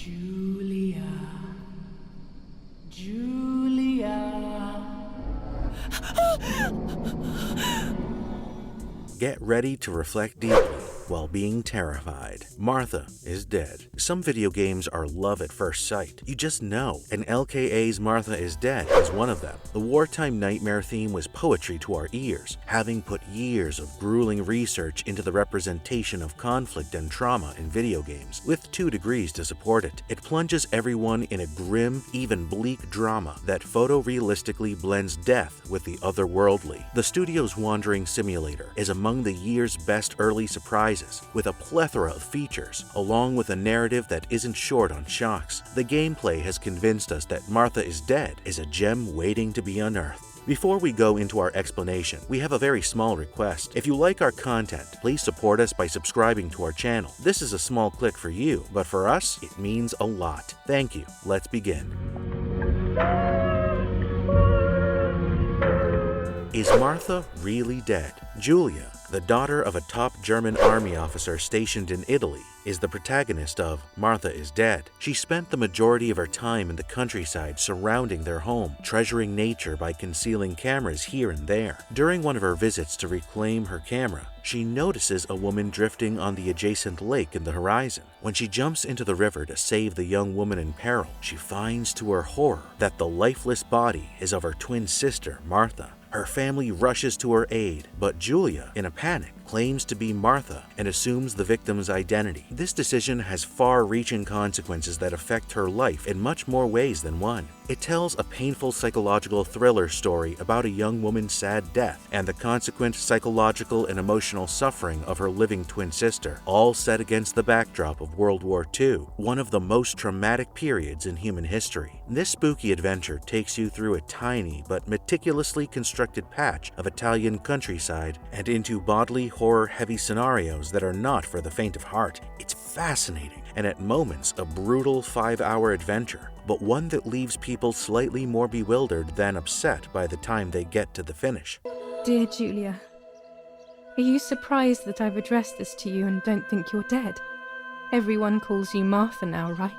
Julia. Julia. Get ready to reflect deeply while being terrified. Martha is dead. Some video games are love at first sight. You just know, and LKA's Martha is Dead is one of them. The wartime nightmare theme was poetry to our ears, having put years of grueling research into the representation of conflict and trauma in video games, with 2 degrees to support it. It plunges everyone in a grim, even bleak drama that photorealistically blends death with the otherworldly. The studio's wandering simulator is among the year's best early surprises, with a plethora of features, along with a narrative that isn't short on shocks. The gameplay has convinced us that Martha is Dead is a gem waiting to be unearthed. Before we go into our explanation, we have a very small request. If you like our content, please support us by subscribing to our channel. This is a small click for you, but for us, it means a lot. Thank you. Let's begin. Is Martha really dead? Julia, the daughter of a top German army officer stationed in Italy, is the protagonist of Martha is Dead. She spent the majority of her time in the countryside surrounding their home, treasuring nature by concealing cameras here and there. During one of her visits to reclaim her camera, she notices a woman drifting on the adjacent lake in the horizon. When she jumps into the river to save the young woman in peril, she finds to her horror that the lifeless body is of her twin sister, Martha. Her family rushes to her aid, but Julia, in a panic, claims to be Martha and assumes the victim's identity. This decision has far-reaching consequences that affect her life in much more ways than one. It tells a painful psychological thriller story about a young woman's sad death and the consequent psychological and emotional suffering of her living twin sister, all set against the backdrop of World War II, one of the most traumatic periods in human history. This spooky adventure takes you through a tiny but meticulously constructed patch of Italian countryside and into bodily horror-heavy scenarios that are not for the faint of heart. It's fascinating and at moments a brutal 5-hour adventure, but one that leaves people slightly more bewildered than upset by the time they get to the finish. Dear Julia, are you surprised that I've addressed this to you and don't think you're dead? Everyone calls you Martha now, right?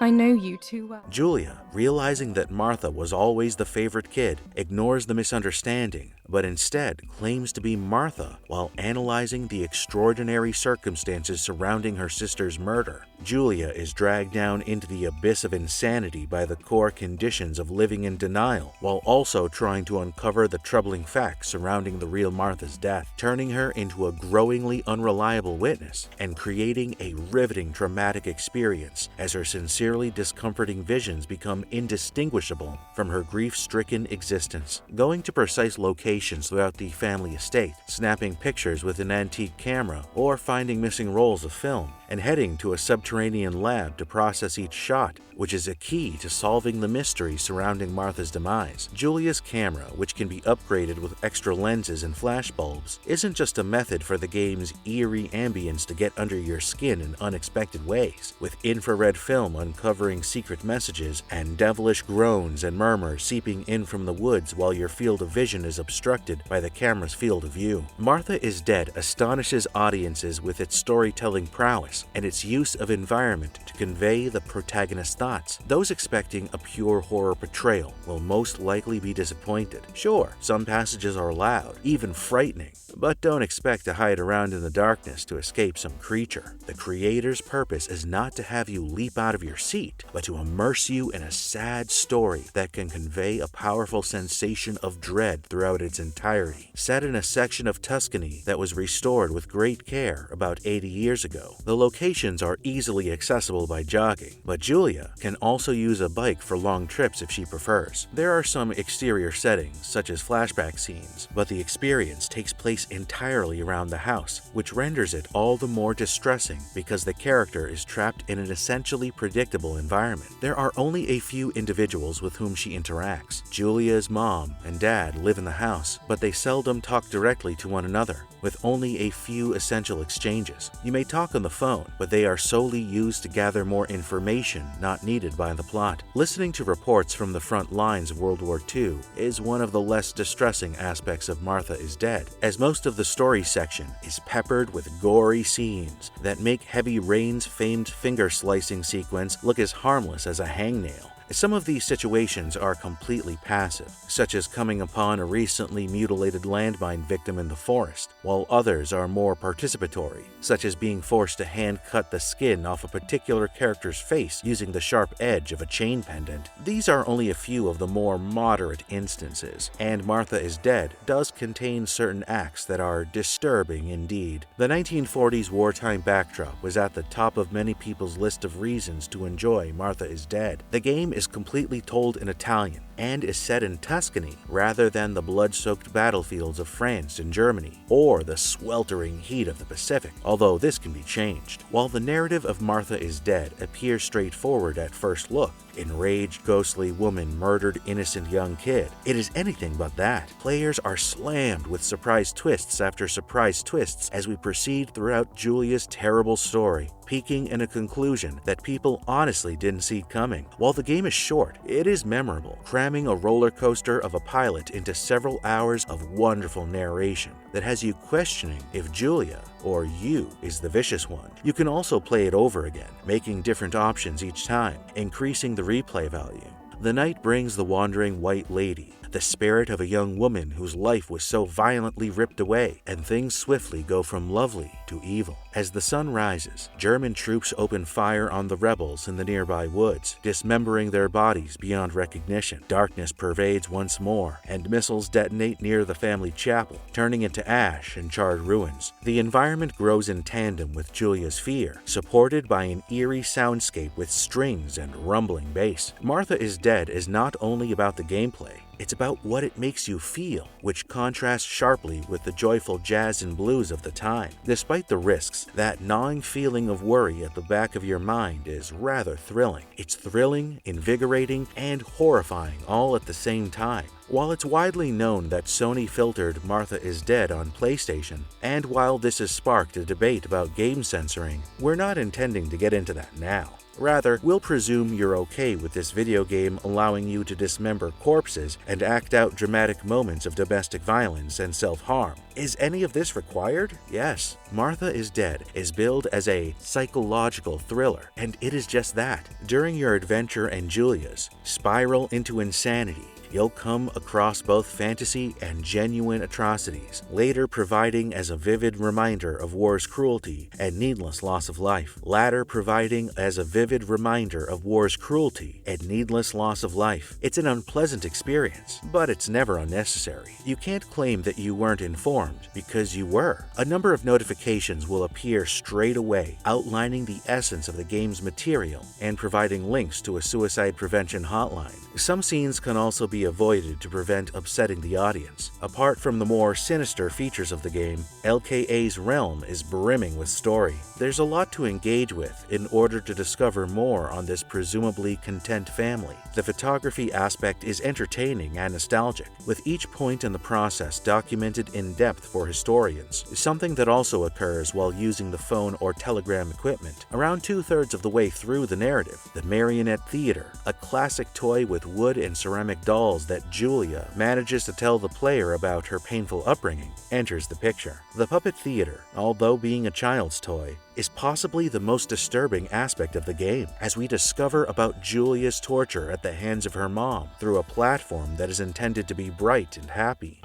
I know you too well. Julia, realizing that Martha was always the favorite kid, ignores the misunderstanding, but instead claims to be Martha while analyzing the extraordinary circumstances surrounding her sister's murder. Julia is dragged down into the abyss of insanity by the core conditions of living in denial, while also trying to uncover the troubling facts surrounding the real Martha's death, turning her into a growingly unreliable witness and creating a riveting traumatic experience as her sincerely discomforting visions become indistinguishable from her grief-stricken existence. Going to precise locations throughout the family estate, snapping pictures with an antique camera, or finding missing rolls of film, and heading to a subterranean lab to process each shot, which is a key to solving the mystery surrounding Martha's demise. Julia's camera, which can be upgraded with extra lenses and flashbulbs, isn't just a method for the game's eerie ambience to get under your skin in unexpected ways, with infrared film uncovering secret messages and devilish groans and murmurs seeping in from the woods while your field of vision is obstructed by the camera's field of view. Martha is Dead astonishes audiences with its storytelling prowess and its use of environment to convey the protagonist's thoughts. Those expecting a pure horror portrayal will most likely be disappointed. Sure, some passages are loud, even frightening, but don't expect to hide around in the darkness to escape some creature. The creator's purpose is not to have you leap out of your seat, but to immerse you in a sad story that can convey a powerful sensation of dread throughout its entirety. Set in a section of Tuscany that was restored with great care about 80 years ago, the locations are easily accessible by jogging, but Julia can also use a bike for long trips if she prefers. There are some exterior settings, such as flashback scenes, but the experience takes place entirely around the house, which renders it all the more distressing because the character is trapped in an essentially predictable environment. There are only a few individuals with whom she interacts. Julia's mom and dad live in the house, but they seldom talk directly to one another, with only a few essential exchanges. You may talk on the phone, known, but they are solely used to gather more information not needed by the plot. Listening to reports from the front lines of World War II is one of the less distressing aspects of Martha is Dead, as most of the story section is peppered with gory scenes that make Heavy Rain's famed finger-slicing sequence look as harmless as a hangnail. Some of these situations are completely passive, such as coming upon a recently mutilated landmine victim in the forest, while others are more participatory, such as being forced to hand-cut the skin off a particular character's face using the sharp edge of a chain pendant. These are only a few of the more moderate instances, and Martha is Dead does contain certain acts that are disturbing indeed. The 1940s wartime backdrop was at the top of many people's list of reasons to enjoy Martha is Dead. The game is completely told in Italian and is set in Tuscany rather than the blood-soaked battlefields of France and Germany or the sweltering heat of the Pacific, although this can be changed. While the narrative of Martha is Dead appears straightforward at first look, enraged ghostly woman murdered innocent young kid, it is anything but that. Players are slammed with surprise twists after surprise twists as we proceed throughout Julia's terrible story, peaking in a conclusion that people honestly didn't see coming. While the game is short, it is memorable, cramming a roller coaster of a pilot into several hours of wonderful narration that has you questioning if Julia or you is the vicious one. You can also play it over again, making different options each time, increasing the replay value. The night brings the wandering white lady, the spirit of a young woman whose life was so violently ripped away, and things swiftly go from lovely to evil. As the sun rises, German troops open fire on the rebels in the nearby woods, dismembering their bodies beyond recognition. Darkness pervades once more, and missiles detonate near the family chapel, turning into ash and charred ruins. The environment grows in tandem with Julia's fear, supported by an eerie soundscape with strings and rumbling bass. Martha is Dead is not only about the gameplay, it's about what it makes you feel, which contrasts sharply with the joyful jazz and blues of the time. Despite the risks, that gnawing feeling of worry at the back of your mind is rather thrilling. It's thrilling, invigorating, and horrifying all at the same time. While it's widely known that Sony filtered Martha is Dead on PlayStation, and while this has sparked a debate about game censoring, we're not intending to get into that now. Rather, we'll presume you're okay with this video game allowing you to dismember corpses and act out dramatic moments of domestic violence and self-harm. Is any of this required? Yes. Martha is Dead is billed as a psychological thriller, and it is just that. During your adventure and Julia's spiral into insanity, you'll come across both fantasy and genuine atrocities, later providing as a vivid reminder of war's cruelty and needless loss of life. Latter providing as a vivid reminder of war's cruelty and needless loss of life. It's an unpleasant experience, but it's never unnecessary. You can't claim that you weren't informed, because you were. A number of notifications will appear straight away, outlining the essence of the game's material and providing links to a suicide prevention hotline. Some scenes can also be avoided to prevent upsetting the audience. Apart from the more sinister features of the game, LKA's realm is brimming with story. There's a lot to engage with in order to discover more on this presumably content family. The photography aspect is entertaining and nostalgic, with each point in the process documented in depth for historians, something that also occurs while using the phone or telegram equipment. Around 2/3 of the way through the narrative, the Marionette Theater, a classic toy with wood and ceramic dolls that Julia manages to tell the player about her painful upbringing, enters the picture. The puppet theater, although being a child's toy, is possibly the most disturbing aspect of the game, as we discover about Julia's torture at the hands of her mom through a platform that is intended to be bright and happy.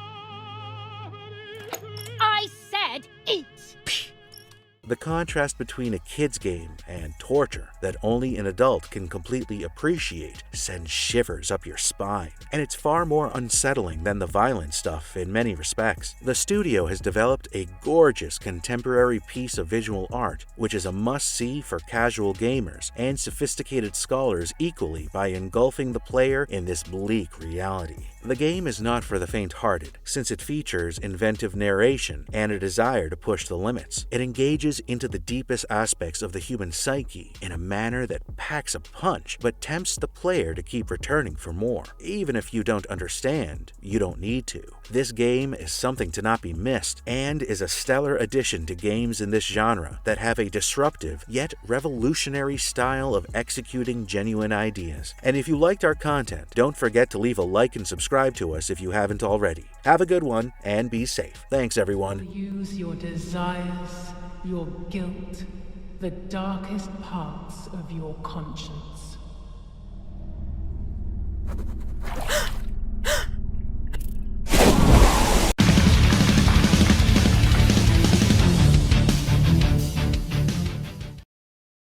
I said eat! The contrast between a kid's game and torture that only an adult can completely appreciate sends shivers up your spine, and it's far more unsettling than the violent stuff in many respects. The studio has developed a gorgeous contemporary piece of visual art, which is a must-see for casual gamers and sophisticated scholars equally by engulfing the player in this bleak reality. The game is not for the faint-hearted, since it features inventive narration and a desire to push the limits. It engages into the deepest aspects of the human psyche in a manner that packs a punch, but tempts the player to keep returning for more. Even if you don't understand, you don't need to. This game is something to not be missed, and is a stellar addition to games in this genre that have a disruptive yet revolutionary style of executing genuine ideas. And if you liked our content, don't forget to leave a like and subscribe to us if you haven't already. Have a good one, and be safe. Thanks, everyone. Use your desires, your guilt, the darkest parts of your conscience.